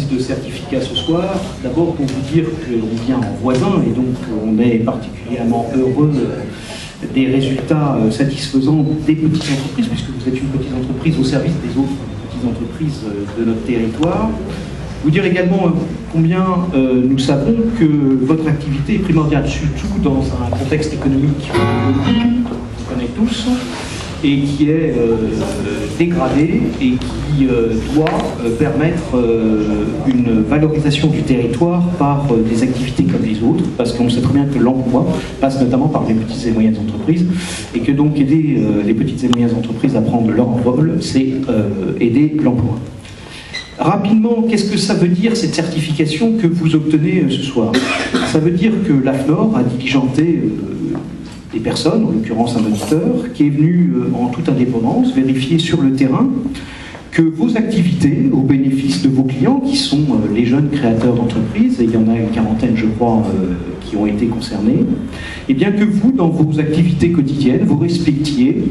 exercice de certificat ce soir. D'abord pour vous dire qu'on vient en voisin et donc on est particulièrement heureux des résultats satisfaisants des petites entreprises, puisque vous êtes une petite entreprise au service des autres petites entreprises de notre territoire. Vous dire également combien nous savons que votre activité est primordiale, surtout dans un contexte économique qu'on connaît tous, et qui est dégradé et qui doit permettre une valorisation du territoire par des activités comme les autres, parce qu'on sait très bien que l'emploi passe notamment par les petites et moyennes entreprises, et que donc aider les petites et moyennes entreprises à prendre leur envol, c'est aider l'emploi. Rapidement, qu'est-ce que ça veut dire cette certification que vous obtenez ce soir? Ça veut dire que l'AFNOR a diligenté des personnes, en l'occurrence un auditeur, qui est venu en toute indépendance vérifier sur le terrain que vos activités, au bénéfice de vos clients, qui sont les jeunes créateurs d'entreprises, et il y en a une quarantaine, je crois, qui ont été concernés, et bien que vous, dans vos activités quotidiennes, vous respectiez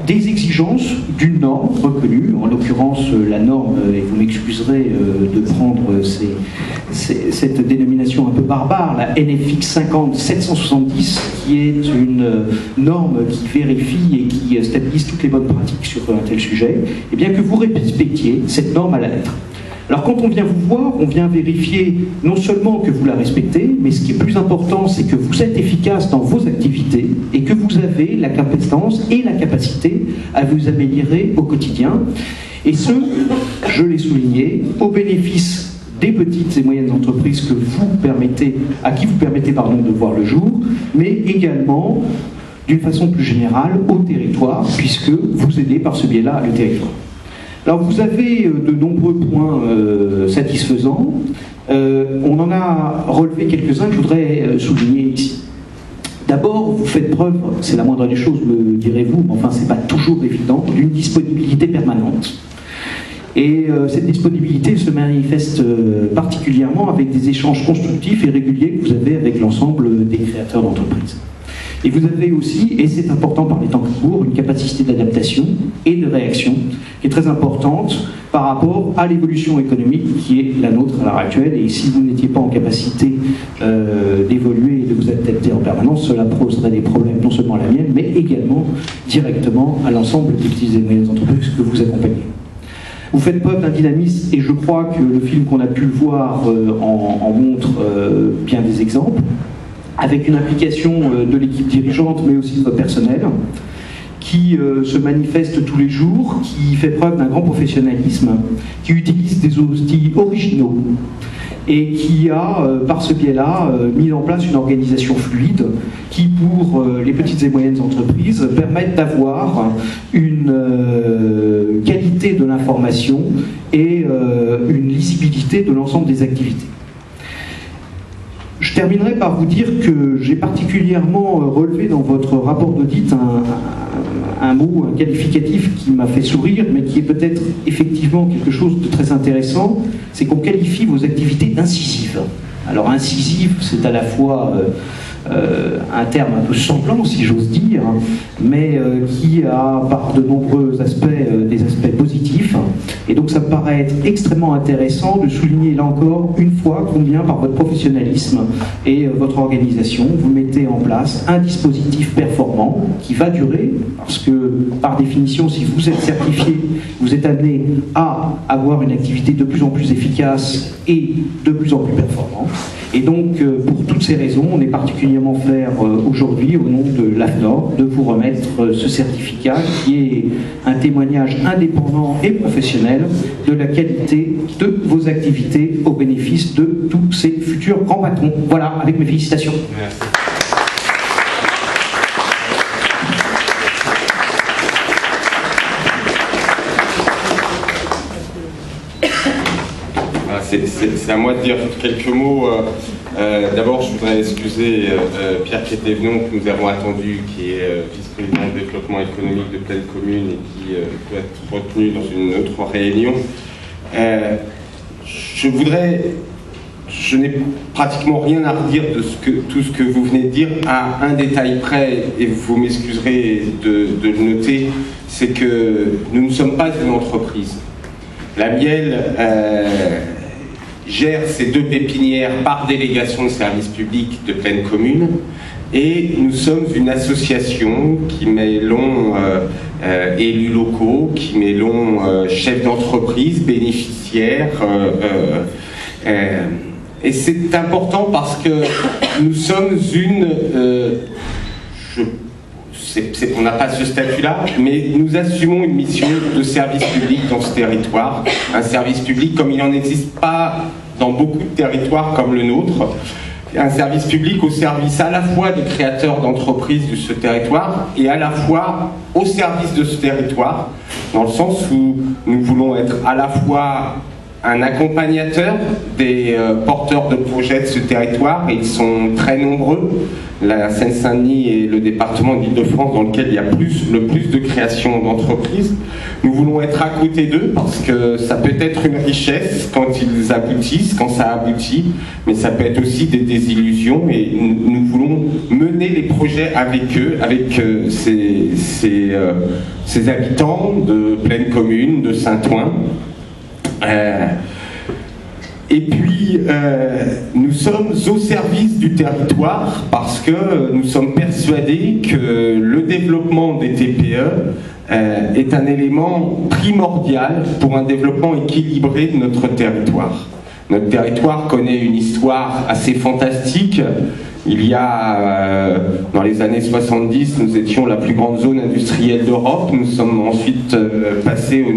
des exigences d'une norme reconnue, en l'occurrence la norme, et vous m'excuserez de prendre cette dénomination un peu barbare, la NFX 50770, qui est une norme qui vérifie et qui stabilise toutes les bonnes pratiques sur un tel sujet, et bien que vous respectiez cette norme à la lettre. Alors quand on vient vous voir, on vient vérifier non seulement que vous la respectez, mais ce qui est plus important, c'est que vous êtes efficace dans vos activités et que vous avez la compétence et la capacité à vous améliorer au quotidien. Et ce, je l'ai souligné, au bénéfice des petites et moyennes entreprises que à qui vous permettez de voir le jour, mais également, d'une façon plus générale, au territoire, puisque vous aidez par ce biais-là le territoire. Alors vous avez de nombreux points satisfaisants. On en a relevé quelques-uns que je voudrais souligner ici. D'abord, vous faites preuve, c'est la moindre des choses, me direz-vous, mais enfin c'est pas toujours évident, d'une disponibilité permanente. Et cette disponibilité se manifeste particulièrement avec des échanges constructifs et réguliers que vous avez avec l'ensemble des créateurs d'entreprises. Et vous avez aussi, et c'est important par les temps qui courent, une capacité d'adaptation et de réaction qui est très importante par rapport à l'évolution économique qui est la nôtre à l'heure actuelle. Et si vous n'étiez pas en capacité d'évoluer et de vous adapter en permanence, cela poserait des problèmes non seulement à la mienne, mais également directement à l'ensemble des petites et moyennes entreprises que vous accompagnez. Vous faites preuve d'un dynamisme, et je crois que le film qu'on a pu voir en montre bien des exemples, avec une implication de l'équipe dirigeante, mais aussi de votre personnel, qui se manifeste tous les jours, qui fait preuve d'un grand professionnalisme, qui utilise des outils originaux, et qui a, par ce biais-là, mis en place une organisation fluide qui, pour les petites et moyennes entreprises, permettent d'avoir une qualité de l'information et une lisibilité de l'ensemble des activités. Je terminerai par vous dire que j'ai particulièrement relevé dans votre rapport d'audit un mot, un qualificatif qui m'a fait sourire, mais qui est peut-être effectivement quelque chose de très intéressant, c'est qu'on qualifie vos activités d'incisives. Alors incisive, c'est à la fois un terme un peu semblant, si j'ose dire, mais qui a par de nombreux aspects des aspects positifs. Et donc ça me paraît être extrêmement intéressant de souligner là encore une fois combien par votre professionnalisme et votre organisation, vous mettez en place un dispositif performant qui va durer, parce que par définition, si vous êtes certifié, vous êtes amené à avoir une activité de plus en plus efficace et de plus en plus performante. Et donc, pour toutes ces raisons, on est particulièrement fiers aujourd'hui, au nom de l'AFNOR, de vous remettre ce certificat qui est un témoignage indépendant et professionnel de la qualité de vos activités au bénéfice de tous ces futurs grands patrons. Voilà, avec mes félicitations. Merci. C'est à moi de dire quelques mots. D'abord, je voudrais excuser Pierre Quétévenon, que nous avons attendu, qui est vice-président du développement économique de Plaine Commune et qui peut être retenu dans une autre réunion. Je n'ai pratiquement rien à redire de tout ce que vous venez de dire, à un détail près, et vous m'excuserez de le noter, c'est que nous ne sommes pas une entreprise. La Miel gère ces 2 pépinières par délégation de service public de pleine commune, et nous sommes une association qui mêlons élus locaux, qui mêlons chefs d'entreprise, bénéficiaires, et c'est important parce que nous sommes on n'a pas ce statut-là, mais nous assumons une mission de service public dans ce territoire, un service public comme il n'en existe pas dans beaucoup de territoires comme le nôtre, un service public au service à la fois des créateurs d'entreprises de ce territoire et à la fois au service de ce territoire, dans le sens où nous voulons être à la fois un accompagnateur des porteurs de projets de ce territoire, et ils sont très nombreux. La Seine-Saint-Denis est le département d'Île-de-France dans lequel il y a le plus de création d'entreprises. Nous voulons être à côté d'eux parce que ça peut être une richesse quand ils aboutissent, quand ça aboutit, mais ça peut être aussi des désillusions, et nous voulons mener les projets avec eux, avec ces habitants de pleine commune, de Saint-Ouen. Et puis, nous sommes au service du territoire parce que nous sommes persuadés que le développement des TPE est un élément primordial pour un développement équilibré de notre territoire. Notre territoire connaît une histoire assez fantastique. Il y a, dans les années 70, nous étions la plus grande zone industrielle d'Europe. Nous sommes ensuite passés au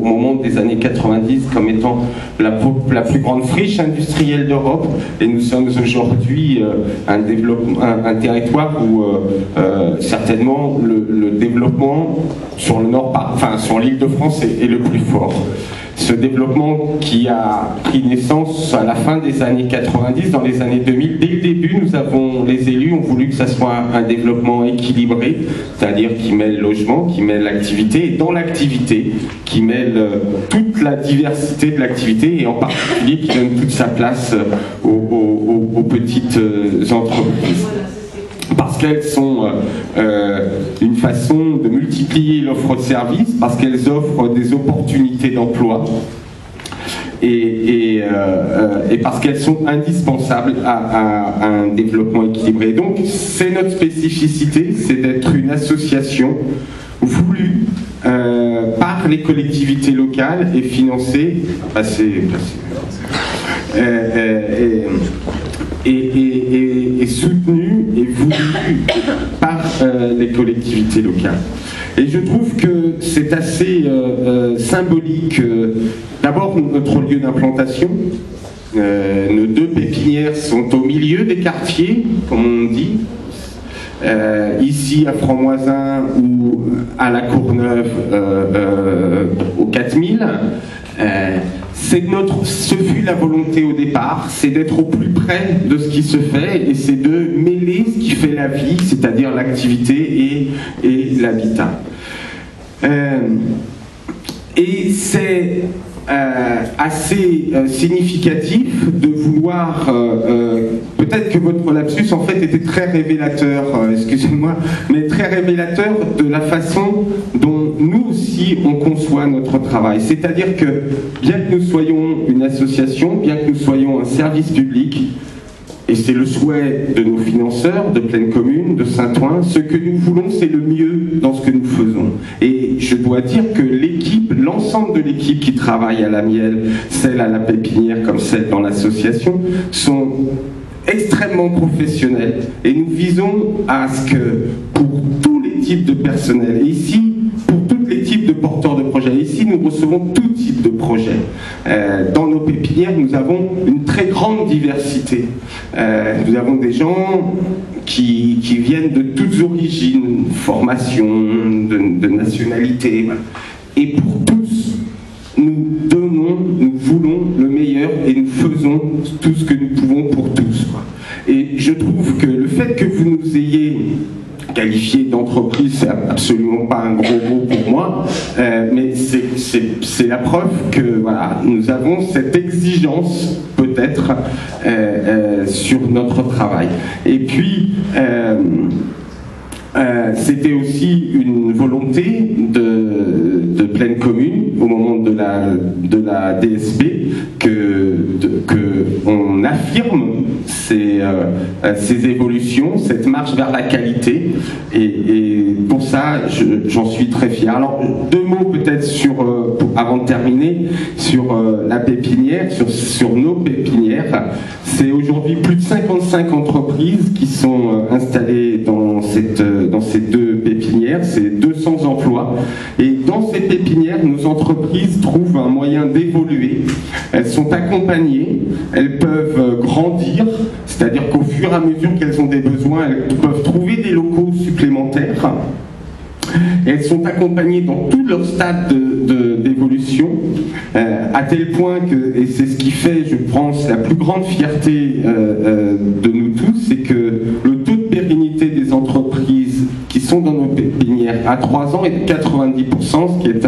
moment des années 90 comme étant la plus grande friche industrielle d'Europe. Et nous sommes aujourd'hui un territoire où certainement le développement sur le nord, sur l'Île-de-France est le plus fort. Ce développement qui a pris naissance à la fin des années 90, dans les années 2000, dès le début, les élus ont voulu que ça soit un développement équilibré, c'est-à-dire qui mêle logement, qui mêle l'activité, et dans l'activité, qui mêle toute la diversité de l'activité, et en particulier qui donne toute sa place aux petites entreprises. Parce qu'elles sont une façon de multiplier l'offre de services, parce qu'elles offrent des opportunités d'emploi, et parce qu'elles sont indispensables à un développement équilibré. Donc c'est notre spécificité, c'est d'être une association voulue par les collectivités locales et financée, et soutenu et voulu par les collectivités locales. Et je trouve que c'est assez symbolique. D'abord, notre lieu d'implantation. Nos 2 pépinières sont au milieu des quartiers, comme on dit. Ici à Franc-Moisin ou à la Courneuve au 4000. Ce fut la volonté au départ, c'est d'être au plus près de ce qui se fait, et c'est de mêler ce qui fait la vie, c'est-à-dire l'activité et l'habitat. Et c'est assez significatif de vouloir, peut-être que votre lapsus en fait était très révélateur, excusez-moi, mais très révélateur de la façon dont nous aussi on conçoit notre travail. C'est-à-dire que bien que nous soyons une association, bien que nous soyons un service public, et c'est le souhait de nos financeurs, de Pleine Commune, de Saint-Ouen, ce que nous voulons, c'est le mieux dans ce que nous faisons. Et je dois dire que l'équipe, l'ensemble de l'équipe qui travaille à la Miel, celle à la Pépinière comme celle dans l'association, sont extrêmement professionnels. Et nous visons à ce que, pour tous les types de personnel, et ici, pour tous les types de porteurs de projets, ici nous recevons tout type de projets. Dans nos pépinières, nous avons une très grande diversité. Nous avons des gens qui viennent de toutes origines, formations, de nationalités. Voilà. Et pour tous, nous donnons, nous voulons le meilleur et nous faisons tout ce que nous pouvons pour tous. Quoi. Et je trouve que le fait que vous nous ayez qualifié d'entreprise, c'est absolument pas un gros mot pour moi, mais c'est la preuve que voilà, nous avons cette exigence peut-être sur notre travail. Et puis c'était aussi une volonté de Pleine Commune au moment de de la DSB qu'on affirme ces évolutions, cette marche vers la qualité, et pour ça j'en suis très fier. Alors 2 mots peut-être avant de terminer sur la pépinière, sur nos pépinières. C'est aujourd'hui plus de 55 entreprises qui sont installées dans ces 2 pépinières, c'est 200 emplois, et dans ces pépinières, nos entreprises trouvent un moyen d'évoluer. Elles sont accompagnées, elles peuvent grandir, c'est-à-dire qu'au fur et à mesure qu'elles ont des besoins, elles peuvent trouver des locaux supplémentaires. Et elles sont accompagnées dans tout leur stade d'évolution, à tel point que, et c'est ce qui fait, je pense, la plus grande fierté de nous tous, c'est que le taux de pérennité des entreprises qui sont dans nos pépinières à 3 ans est de 90%, ce qui est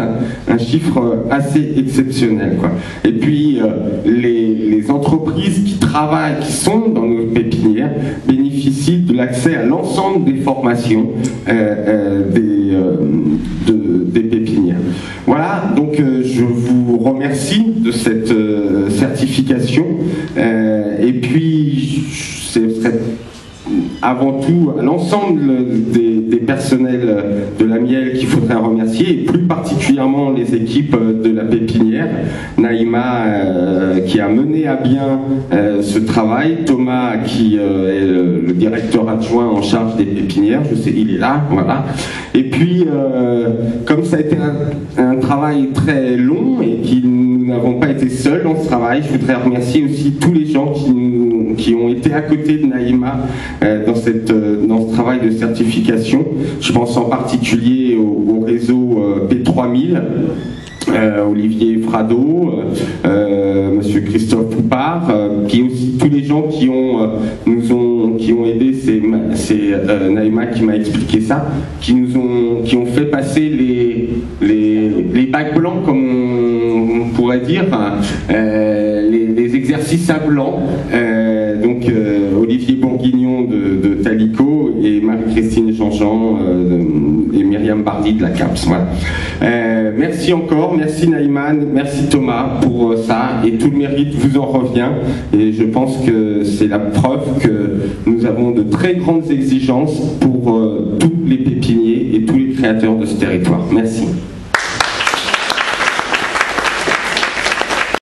un chiffre assez exceptionnel, quoi. Et puis, les entreprises qui travaillent, qui sont dans nos pépinières, bénéficient de l'accès à l'ensemble des formations des pépinières. Voilà, donc je vous remercie de cette certification, et puis ce serait avant tout l'ensemble des personnels de la Miel qu'il faudrait remercier, et plus particulièrement les équipes de la pépinière, Naïma qui a mené à bien ce travail, Thomas qui est le directeur adjoint en charge des pépinières, je sais, il est là, voilà. Et puis comme ça a été un travail très long et qui nous n'avons pas été seuls dans ce travail, je voudrais remercier aussi tous les gens qui ont été à côté de Naïma dans ce travail de certification. Je pense en particulier au réseau P3000, Olivier Frado, Monsieur Christophe Poupard, puis aussi tous les gens qui ont aidé, c'est Naïma qui m'a expliqué ça, qui ont fait passer les bacs blancs, comme on pourrait dire, les exercices à blanc. Donc Olivier Bourguignon de Talico et Marie-Christine Jean-Jean et Myriam Bardi de la CAPS. Voilà. Merci encore, merci Naïman, merci Thomas pour ça, et tout le mérite vous en revient, et je pense que c'est la preuve que nous avons de très grandes exigences pour tous les pépiniers et tous les créateurs de ce territoire. Merci.